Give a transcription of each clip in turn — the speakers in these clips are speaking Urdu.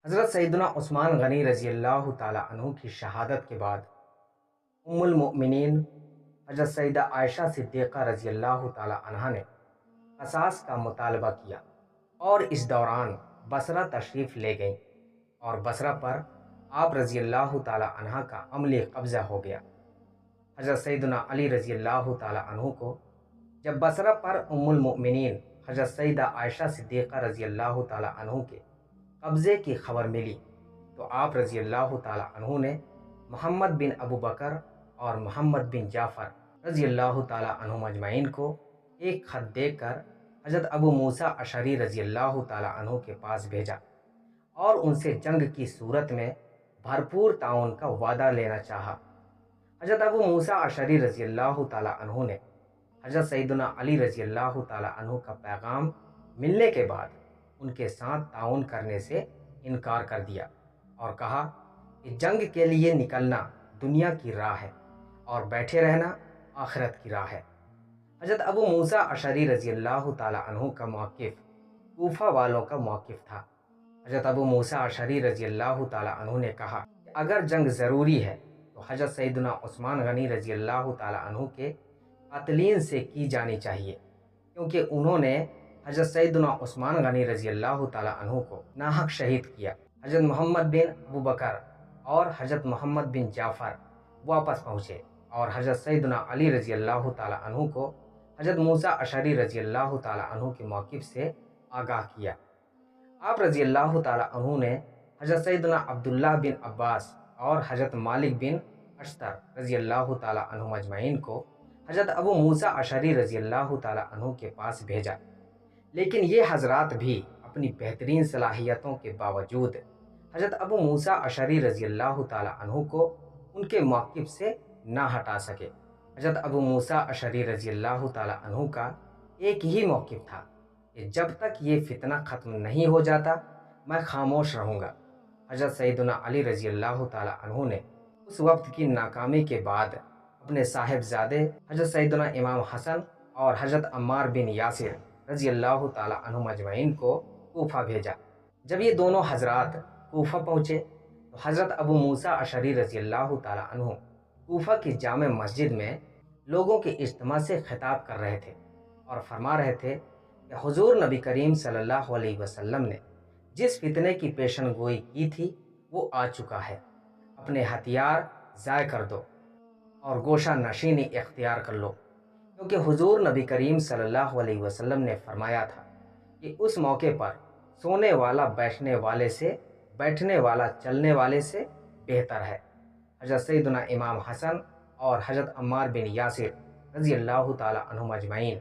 حضرت سیدنا عثمان غنی رضی اللہ تعالی عنہ کی شہادت کے بعد ام المؤمنین حضرت سیدہ عائشہ صدیقہ رضی اللہ تعالی عنہ نے قصاص کا مطالبہ کیا اور اس دوران بصرہ تشریف لے گئیں اور بصرہ پر آپ رضی اللہ تعالی عنہ کا عملی قبضہ ہو گیا۔ حضرت سیدنا علی رضی اللہ تعالی عنہ کو جب بصرہ پر ام المؤمنین حضرت سیدہ عائشہ صدیقہ رضی اللہ تعالی عنہ کے قبضے کی خبر ملی تو آپ رضی اللہ تعالی عنہ نے محمد بن ابو بکر اور محمد بن جعفر رضی اللہ تعالی عنہ اجمعین کو ایک خط دے کر حضرت ابو موسیٰ اشعری رضی اللہ تعالی عنہ کے پاس بھیجا اور ان سے جنگ کی صورت میں بھرپور تعاون کا وعدہ لینا چاہا۔ حضرت ابو موسیٰ اشعری رضی اللہ تعالی عنہ نے حضرت سیدنا علی رضی اللہ تعالی عنہ کا پیغام ملنے کے بعد ان کے ساتھ تعاون کرنے سے انکار کر دیا اور کہا کہ جنگ کے لیے نکلنا دنیا کی راہ ہے اور بیٹھے رہنا آخرت کی راہ ہے۔ حضرت ابو موسیٰ اشعری رضی اللہ تعالی عنہ کا موقف کوفہ والوں کا موقف تھا۔ حضرت ابو موسیٰ اشعری رضی اللہ تعالی عنہ نے کہا کہ اگر جنگ ضروری ہے تو حضرت سیدنا عثمان غنی رضی اللہ تعالی عنہ کے قاتلین سے کی جانی چاہیے، کیونکہ انہوں نے حضرت سیدنا عثمان غنی رضی اللہ تعالی عنہ کو ناحق شہید کیا۔ حضرت محمد بن ابو بکر اور حضرت محمد بن جعفر واپس پہنچے اور حضرت سیدنا علی رضی اللہ تعالی عنہ کو حضرت موسیٰ اشعری رضی اللہ تعالی عنہ کے موقف سے آگاہ کیا۔ آپ رضی اللہ تعالی عنہ نے حضرت سیدنا عبداللہ بن عباس اور حضرت مالک بن اشتر رضی اللہ تعالی عنہ اجمعین کو حضرت ابو موسیٰ اشعری رضی اللہ تعالی عنہ کے پاس بھیجا، لیکن یہ حضرات بھی اپنی بہترین صلاحیتوں کے باوجود حضرت ابو موسیٰ اشعری رضی اللہ تعالی عنہ کو ان کے موقف سے نہ ہٹا سکے۔ حضرت ابو موسیٰ اشعری رضی اللہ تعالی عنہ کا ایک ہی موقف تھا کہ جب تک یہ فتنہ ختم نہیں ہو جاتا میں خاموش رہوں گا۔ حضرت سیدنا علی رضی اللہ تعالی عنہ نے اس وقت کی ناکامی کے بعد اپنے صاحبزادے حضرت سیدنا امام حسن اور حضرت عمار بن یاسر رضی اللہ تعالی عنہ اجمعین کو کوفہ بھیجا۔ جب یہ دونوں حضرات کوفہ پہنچے تو حضرت ابو موسیٰ اشعری رضی اللہ تعالی عنہ کوفہ کی جامع مسجد میں لوگوں کے اجتماع سے خطاب کر رہے تھے اور فرما رہے تھے کہ حضور نبی کریم صلی اللہ علیہ وسلم نے جس فتنے کی پیشن گوئی کی تھی وہ آ چکا ہے، اپنے ہتھیار ضائع کر دو اور گوشہ نشینی اختیار کر لو، کیونکہ حضور نبی کریم صلی اللہ علیہ وسلم نے فرمایا تھا کہ اس موقع پر سونے والا بیٹھنے والے سے، بیٹھنے والا چلنے والے سے بہتر ہے۔ حضرت سیدنا امام حسن اور حضرت عمار بن یاسر رضی اللہ تعالی عنہ اجمعین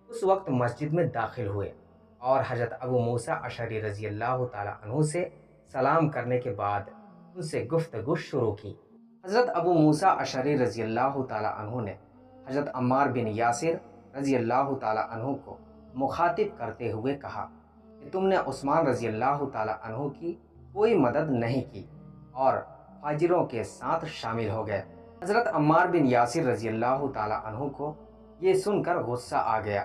اس وقت مسجد میں داخل ہوئے اور حضرت ابو موسیٰ اشعری رضی اللہ تعالی عنہ سے سلام کرنے کے بعد ان سے گفتگو شروع کی۔ حضرت ابو موسیٰ اشعری رضی اللہ تعالی عنہ نے حضرت عمار بن یاسر رضی اللہ تعالی عنہ کو مخاطب کرتے ہوئے کہا کہ تم نے عثمان رضی اللہ تعالی عنہ کی کوئی مدد نہیں کی اور فاجروں کے ساتھ شامل ہو گئے۔ حضرت عمار بن یاسر رضی اللہ تعالی عنہ کو یہ سن کر غصہ آ گیا۔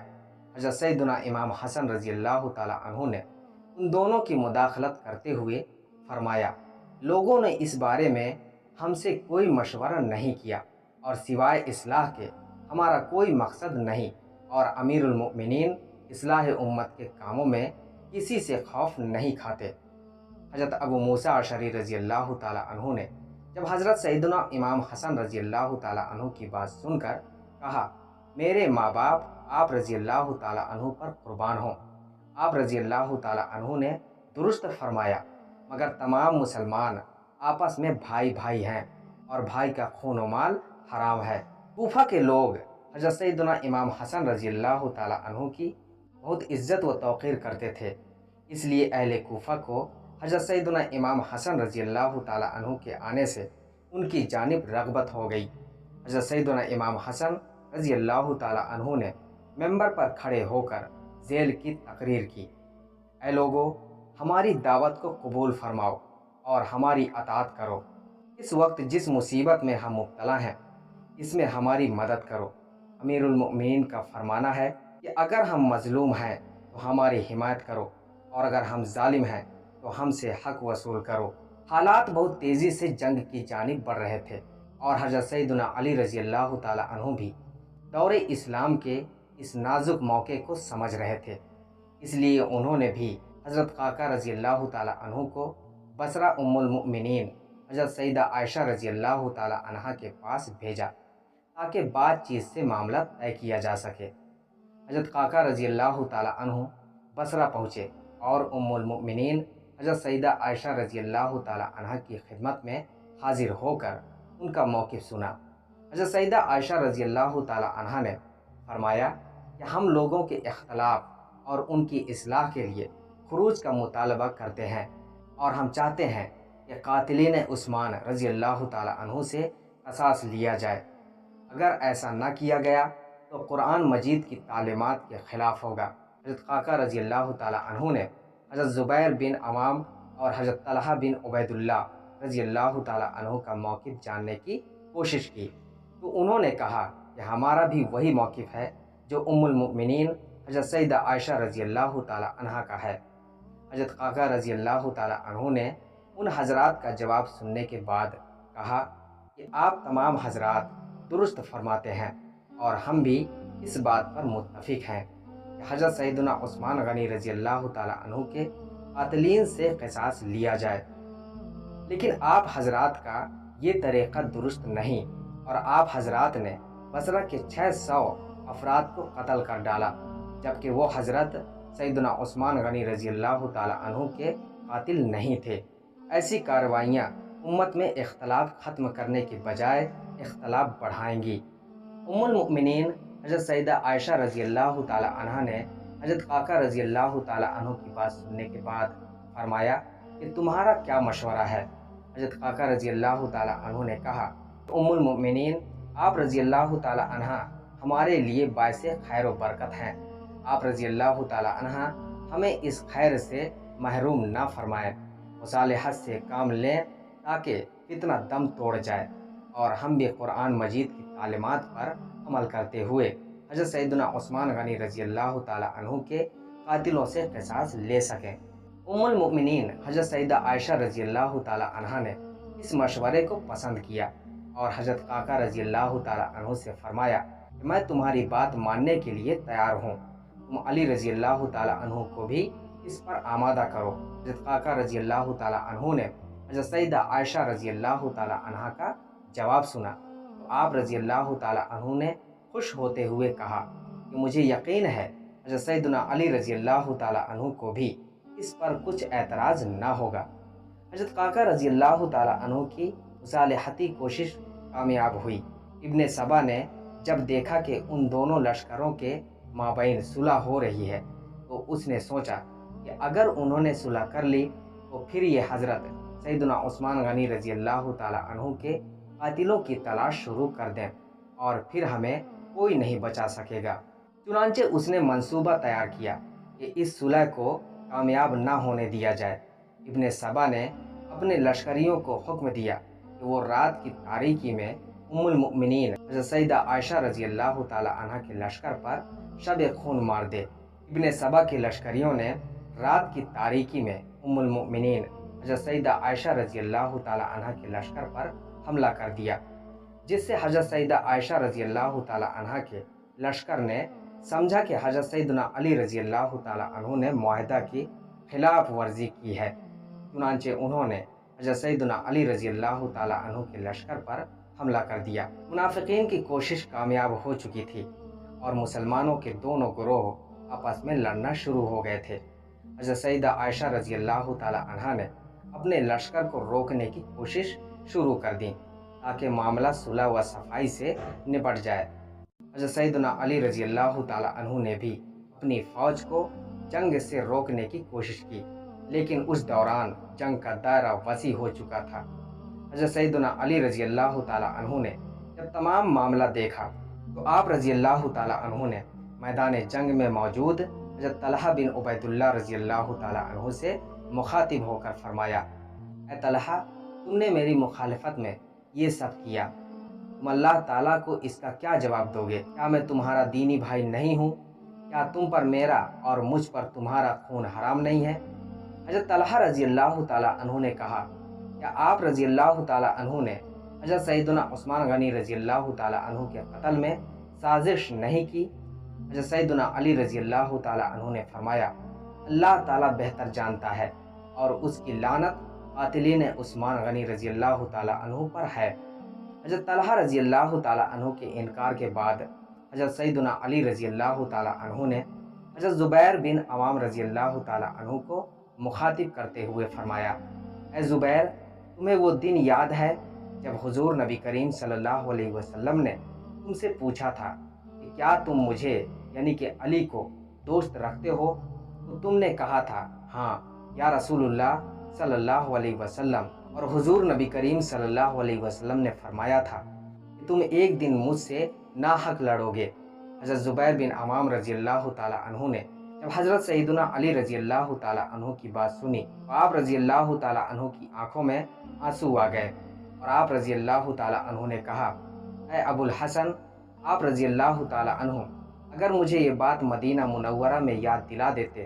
حضرت سیدنا امام حسن رضی اللہ تعالی عنہ نے ان دونوں کی مداخلت کرتے ہوئے فرمایا، لوگوں نے اس بارے میں ہم سے کوئی مشورہ نہیں کیا اور سوائے اصلاح کے ہمارا کوئی مقصد نہیں، اور امیر المؤمنین اصلاح امت کے کاموں میں کسی سے خوف نہیں کھاتے۔ حضرت ابو موسیٰ اشعری رضی اللہ تعالی عنہ نے جب حضرت سیدنا امام حسن رضی اللہ تعالی عنہ کی بات سن کر کہا، میرے ماں باپ آپ رضی اللہ تعالی عنہ پر قربان ہوں۔ آپ رضی اللہ تعالی عنہ نے درست فرمایا، مگر تمام مسلمان آپس میں بھائی بھائی ہیں اور بھائی کا خون و مال حرام ہے۔ کوفہ کے لوگ حضرت سیدنا امام حسن رضی اللہ تعالی عنہ کی بہت عزت و توقیر کرتے تھے، اس لیے اہل کوفہ کو حضرت سیدنا امام حسن رضی اللہ تعالی عنہ کے آنے سے ان کی جانب رغبت ہو گئی۔ حضرت سیدنا امام حسن رضی اللہ تعالی عنہ نے ممبر پر کھڑے ہو کر ذیل کی تقریر کی، اے لوگو، ہماری دعوت کو قبول فرماؤ اور ہماری اطاعت کرو۔ اس وقت جس مصیبت میں ہم مبتلا ہیں اس میں ہماری مدد کرو۔ امیر المؤمنین کا فرمانا ہے کہ اگر ہم مظلوم ہیں تو ہماری حمایت کرو، اور اگر ہم ظالم ہیں تو ہم سے حق وصول کرو۔ حالات بہت تیزی سے جنگ کی جانب بڑھ رہے تھے اور حضرت سیدنا علی رضی اللہ تعالی عنہ بھی دور اسلام کے اس نازک موقع کو سمجھ رہے تھے، اس لیے انہوں نے بھی حضرت قاقہ رضی اللہ تعالی عنہ کو بصرہ المؤمنین حضرت سیدہ عائشہ رضی اللہ تعالی عنہ کے پاس بھیجا تاکہ بات چیت سے معاملہ طے کیا جا سکے۔ حضرت قاقہ رضی اللہ تعالی عنہ بصرہ پہنچے اور المؤمنین حضرت سیدہ عائشہ رضی اللہ تعالی عنہ کی خدمت میں حاضر ہو کر ان کا موقف سنا۔ حضرت سیدہ عائشہ رضی اللہ تعالی عنہ نے فرمایا کہ ہم لوگوں کے اختلاف اور ان کی اصلاح کے لیے خروج کا مطالبہ کرتے ہیں، اور ہم چاہتے ہیں کہ قاتلین عثمان رضی اللہ تعالی عنہ سے قصاص لیا جائے۔ اگر ایسا نہ کیا گیا تو قرآن مجید کی تعلیمات کے خلاف ہوگا۔ حضرت قاقہ رضی اللہ تعالی عنہ نے حضرت زبیر بن عوام اور حضرت طلحہ بن عبید اللہ رضی اللہ تعالی عنہ کا موقف جاننے کی کوشش کی تو انہوں نے کہا کہ ہمارا بھی وہی موقف ہے جو المؤمنین حضرت سیدہ عائشہ رضی اللہ تعالی عنہ کا ہے۔ حضرت قاقہ رضی اللہ تعالی عنہ نے ان حضرات کا جواب سننے کے بعد کہا کہ آپ تمام حضرات درست فرماتے ہیں، اور ہم بھی اس بات پر متفق ہیں کہ حضرت سیدنا عثمان غنی رضی اللہ تعالی عنہ کے قاتلین سے قصاص لیا جائے، لیکن آپ حضرات کا یہ طریقہ درست نہیں، اور آپ حضرات نے بصرہ کے 600 افراد کو قتل کر ڈالا، جبکہ وہ حضرت سیدنا عثمان غنی رضی اللہ تعالی عنہ کے قاتل نہیں تھے۔ ایسی کارروائیاں امت میں اختلاف ختم کرنے کے بجائے اختلاف بڑھائیں گی۔ المؤمنین حضرت سیدہ عائشہ رضی اللہ تعالی عنہ نے حضرت قاقہ رضی اللہ تعالی عنہ کی بات سننے کے بعد فرمایا کہ تمہارا کیا مشورہ ہے؟ حضرت قاقہ رضی اللہ تعالی عنہ نے کہا، المؤمنین آپ رضی اللہ تعالی عنہ ہمارے لیے باعث خیر و برکت ہیں، آپ رضی اللہ تعالی عنہ ہمیں اس خیر سے محروم نہ فرمائیں، مصالحت سے کام لیں تاکہ فتنہ دم توڑ جائے، اور ہم بھی قرآن مجید کی تعلیمات پر عمل کرتے ہوئے حضرت سیدنا عثمان غنی رضی اللہ تعالی عنہ کے قاتلوں سے قصاص لے سکیں۔ المؤمنین حضرت سیدہ عائشہ رضی اللہ تعالی عنہ نے اس مشورے کو پسند کیا اور حضرت قاقہ رضی اللہ تعالی عنہ سے فرمایا کہ میں تمہاری بات ماننے کے لیے تیار ہوں، تم علی رضی اللہ تعالی عنہ کو بھی اس پر آمادہ کرو۔ حضرت قاقہ رضی اللہ تعالی عنہ نے حضرت سیدہ عائشہ رضی اللہ تعالی عنہ کا جواب سنا تو آپ رضی اللہ تعالی عنہ نے خوش ہوتے ہوئے کہا کہ مجھے یقین ہے حضرت سیدنا علی رضی اللہ تعالی عنہ کو بھی اس پر کچھ اعتراض نہ ہوگا۔ حضرت قاقہ رضی اللہ تعالی عنہ کی مصالحتی کوشش کامیاب ہوئی۔ ابن سبا نے جب دیکھا کہ ان دونوں لشکروں کے مابین صلح ہو رہی ہے تو اس نے سوچا کہ اگر انہوں نے صلح کر لی تو پھر یہ حضرت سیدنا عثمان غنی رضی اللہ تعالی عنہ کے قاتلوں کی تلاش شروع کر دیں اور پھر ہمیں کوئی نہیں بچا سکے گا۔ چنانچہ اس نے منصوبہ تیار کیا کہ اس صلح کو کامیاب نہ ہونے دیا جائے۔ ابن سبا نے اپنے لشکریوں کو حکم دیا کہ وہ رات کی تاریکی میں المؤمنین حضرت سیدہ عائشہ رضی اللہ تعالی عنہ کے لشکر پر شب خون مار دے۔ ابن سبا کے لشکریوں نے رات کی تاریکی میں المؤمنین حضرت سیدہ عائشہ رضی اللہ تعالی عنہ کے لشکر پر حملہ کر دیا، جس سے حضرت سیدہ عائشہ رضی اللہ تعالی عنہ کے لشکر نے سمجھا کہ حضرت سیدنا علی رضی اللہ تعالی عنہ نے معاہدہ کی خلاف ورزی کی ہے۔ چنانچہ انہوں نے حضرت سیدنا علی رضی اللہ تعالی عنہ کے لشکر پر حملہ کر دیا۔ منافقین کی کوشش کامیاب ہو چکی تھی اور مسلمانوں کے دونوں گروہ آپس میں لڑنا شروع ہو گئے تھے۔ حضرت سیدہ عائشہ رضی اللہ تعالی عنہ نے اپنے لشکر کو روکنے کی کوشش شروع کر دی تاکہ معاملہ صلح و صفائی سے نپٹ جائے۔ حضرت سیدنا علی رضی اللہ تعالی عنہ نے بھی اپنی فوج کو جنگ سے روکنے کی کوشش کی، لیکن اس دوران جنگ کا دائرہ وسیع ہو چکا تھا۔ حضرت سیدنا علی رضی اللہ تعالی عنہ نے جب تمام معاملہ دیکھا تو آپ رضی اللہ تعالی عنہ نے میدان جنگ میں موجود حضرت طلحہ بن عبید اللہ رضی اللہ تعالی عنہ سے مخاطب ہو کر فرمایا، اے طلحہ، تم نے میری مخالفت میں یہ سب کیا، تم اللہ تعالیٰ کو اس کا کیا جواب دو گے؟ کیا میں تمہارا دینی بھائی نہیں ہوں؟ کیا تم پر میرا اور مجھ پر تمہارا خون حرام نہیں ہے؟ حضرت طلحہ رضی اللہ تعالیٰ عنہ نے کہا، کیا آپ رضی اللہ تعالیٰ عنہ نے حضرت سیدنا عثمان غنی رضی اللہ تعالیٰ عنہ کے قتل میں سازش نہیں کی؟ حضرت سیدنا علی رضی اللہ تعالیٰ عنہ نے فرمایا، اللہ تعالیٰ بہتر جانتا ہے، اور اس کی لعنت قاتلین عثمان غنی رضی اللہ تعالیٰ عنہ پر ہے۔ حضرت طلحہ رضی اللہ تعالیٰ عنہ کے انکار کے بعد حضرت سیدنا علی رضی اللہ تعالیٰ عنہ نے حضرت زبیر بن عوام رضی اللہ تعالیٰ عنہ کو مخاطب کرتے ہوئے فرمایا، اے زبیر، تمہیں وہ دن یاد ہے جب حضور نبی کریم صلی اللہ علیہ وسلم نے تم سے پوچھا تھا کہ کیا تم مجھے یعنی کہ علی کو دوست رکھتے ہو؟ تو تم نے کہا تھا، ہاں یا رسول اللہ صلی اللہ علیہ وسلم، اور حضور نبی کریم صلی اللہ علیہ وسلم نے فرمایا تھا کہ تم ایک دن مجھ سے ناحق لڑو گے۔ حضرت زبیر بن عوام رضی اللہ تعالیٰ عنہ نے جب حضرت سیدنا علی رضی اللہ تعالیٰ عنہ کی بات سنی تو آپ رضی اللہ تعالیٰ عنہ کی آنکھوں میں آنسو آ گئے، اور آپ رضی اللہ تعالیٰ عنہ نے کہا، اے ابو الحسن، آپ رضی اللہ تعالیٰ عنہ اگر مجھے یہ بات مدینہ منورہ میں یاد دلا دیتے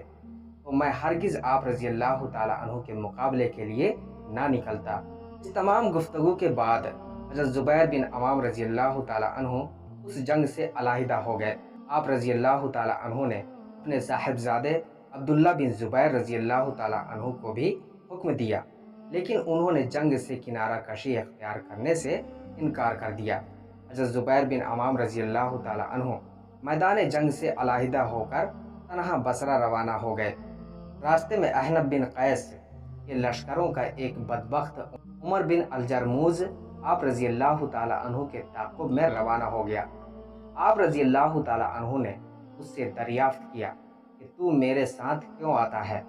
تو میں ہرگز آپ رضی اللہ تعالیٰ عنہ کے مقابلے کے لیے نہ نکلتا۔ اس تمام گفتگو کے بعد حضرت زبیر بن عوام رضی اللہ تعالیٰ عنہ اس جنگ سے علیحدہ ہو گئے۔ آپ رضی اللہ تعالیٰ عنہ نے اپنے صاحبزادے عبداللہ بن زبیر رضی اللہ تعالیٰ عنہ کو بھی حکم دیا، لیکن انہوں نے جنگ سے کنارہ کشی اختیار کرنے سے انکار کر دیا۔ حضرت زبیر بن عوام رضی اللہ تعالیٰ عنہ میدان جنگ سے علیحدہ ہو کر تنہا بصرہ روانہ ہو گئے۔ راستے میں احنف بن قیس کے لشکروں کا ایک بدبخت عمر بن الجرموز آپ رضی اللہ تعالیٰ عنہ کے تعاقب میں روانہ ہو گیا۔ آپ رضی اللہ تعالیٰ عنہ نے اس سے دریافت کیا کہ تو میرے ساتھ کیوں آتا ہے؟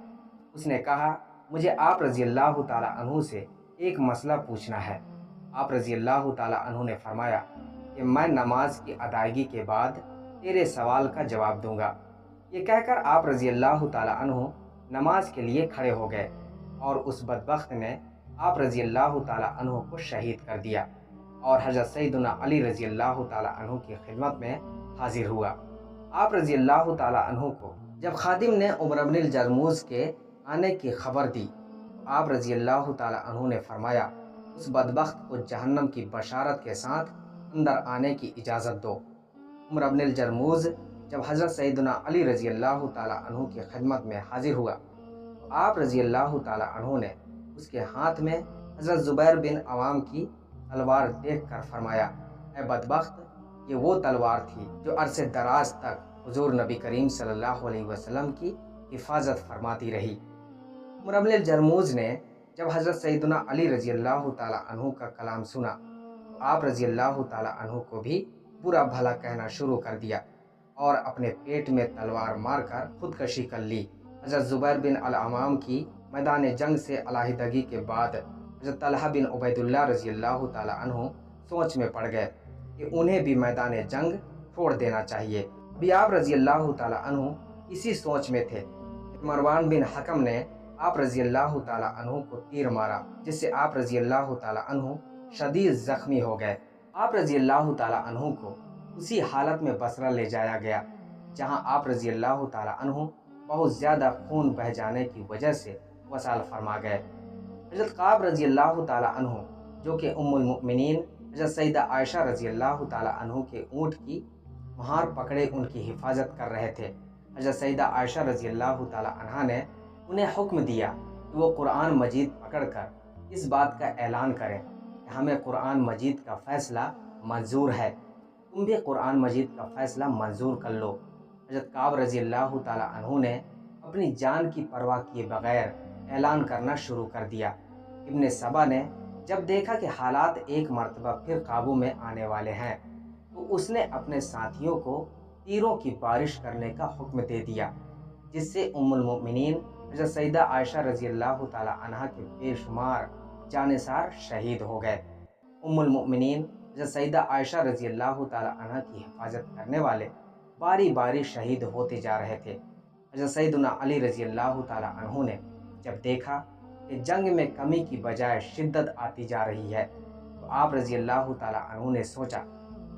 اس نے کہا، مجھے آپ رضی اللہ تعالیٰ عنہ سے ایک مسئلہ پوچھنا ہے۔ آپ رضی اللہ تعالیٰ عنہ نے فرمایا کہ میں نماز کی ادائیگی کے بعد تیرے سوال کا جواب دوں گا۔ یہ کہہ کر آپ رضی اللہ تعالیٰ عنہ نماز کے لیے کھڑے ہو گئے، اور اس بدبخت نے آپ رضی اللہ تعالیٰ عنہ کو شہید کر دیا، اور حضرت سیدنا علی رضی اللہ تعالیٰ عنہ کی خدمت میں حاضر ہوا۔ آپ رضی اللہ تعالیٰ عنہ کو جب خادم نے عمر بن الجرموز کے آنے کی خبر دی تو آپ رضی اللہ تعالیٰ عنہ نے فرمایا، اس بدبخت کو جہنم کی بشارت کے ساتھ اندر آنے کی اجازت دو۔ عمر بن الجرموز جب حضرت سیدنا علی رضی اللہ تعالیٰ عنہ کی خدمت میں حاضر ہوا تو آپ رضی اللہ تعالیٰ عنہ نے اس کے ہاتھ میں حضرت زبیر بن عوام کی تلوار دیکھ کر فرمایا، اے بدبخت، یہ وہ تلوار تھی جو عرصے دراز تک حضور نبی کریم صلی اللہ علیہ وسلم کی حفاظت فرماتی رہی۔ عمر بن الجرموز نے جب حضرت سیدنا علی رضی اللہ تعالیٰ عنہ کا کلام سنا تو آپ رضی اللہ تعالیٰ عنہ کو بھی برا بھلا کہنا شروع کر دیا، اور اپنے پیٹ میں تلوار مار کر خودکشی کر لی۔ حضرت زبیر بن العوام کی میدان جنگ سے علیحدگی کے بعد حضرت طلحہ بن عبید اللہ رضی اللہ تعالیٰ عنہ سوچ میں پڑ گئے کہ انہیں بھی میدان جنگ چھوڑ دینا چاہیے۔ بھی آپ رضی اللہ تعالیٰ عنہ اسی سوچ میں تھے کہ مروان بن حکم نے آپ رضی اللہ تعالیٰ عنہ کو تیر مارا، جس سے آپ رضی اللہ تعالیٰ عنہ شدید زخمی ہو گئے۔ آپ رضی اللہ تعالیٰ عنہ کو اسی حالت میں بصرہ لے جایا گیا جہاں آپ رضی اللہ تعالیٰ عنہ بہت زیادہ خون بہہ جانے کی وجہ سے وصال فرما گئے۔ حضرت قعب رضی اللہ تعالیٰ عنہ جو کہ ام المؤمنین حضرت سیدہ عائشہ رضی اللہ تعالیٰ عنہ کے اونٹ کی مہار پکڑے ان کی حفاظت کر رہے تھے۔ حضرت سیدہ عائشہ رضی اللہ تعالیٰ عنہ نے انہیں حکم دیا کہ وہ قرآن مجید پکڑ کر اس بات کا اعلان کریں کہ ہمیں قرآن مجید کا فیصلہ منظور ہے، تم بھی قرآن مجید کا فیصلہ منظور کر لو۔ حضرت قعب رضی اللہ تعالیٰ عنہ نے اپنی جان کی پرواہ کیے بغیر اعلان کرنا شروع کر دیا۔ ابن سبا نے جب دیکھا کہ حالات ایک مرتبہ پھر قابو میں آنے والے ہیں تو اس نے اپنے ساتھیوں کو تیروں کی بارش کرنے کا حکم دے دیا، جس سے ام المؤمنین حضرت سیدہ عائشہ رضی اللہ تعالیٰ عنہ کے بے شمار جانثار شہید ہو گئے۔ ام المؤمنین حضرت سیدہ عائشہ رضی اللہ تعالیٰ عنہ کی حفاظت کرنے والے باری باری شہید ہوتے جا رہے تھے۔ حضرت سیدنا علی رضی اللہ تعالیٰ عنہ نے جب دیکھا کہ جنگ میں کمی کی بجائے شدت آتی جا رہی ہے تو آپ رضی اللہ تعالیٰ عنہ نے سوچا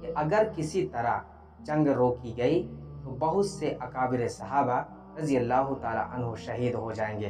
کہ اگر کسی طرح جنگ روکی گئی تو بہت سے اکابر صحابہ رضی اللہ تعالیٰ عنہ شہید ہو جائیں گے۔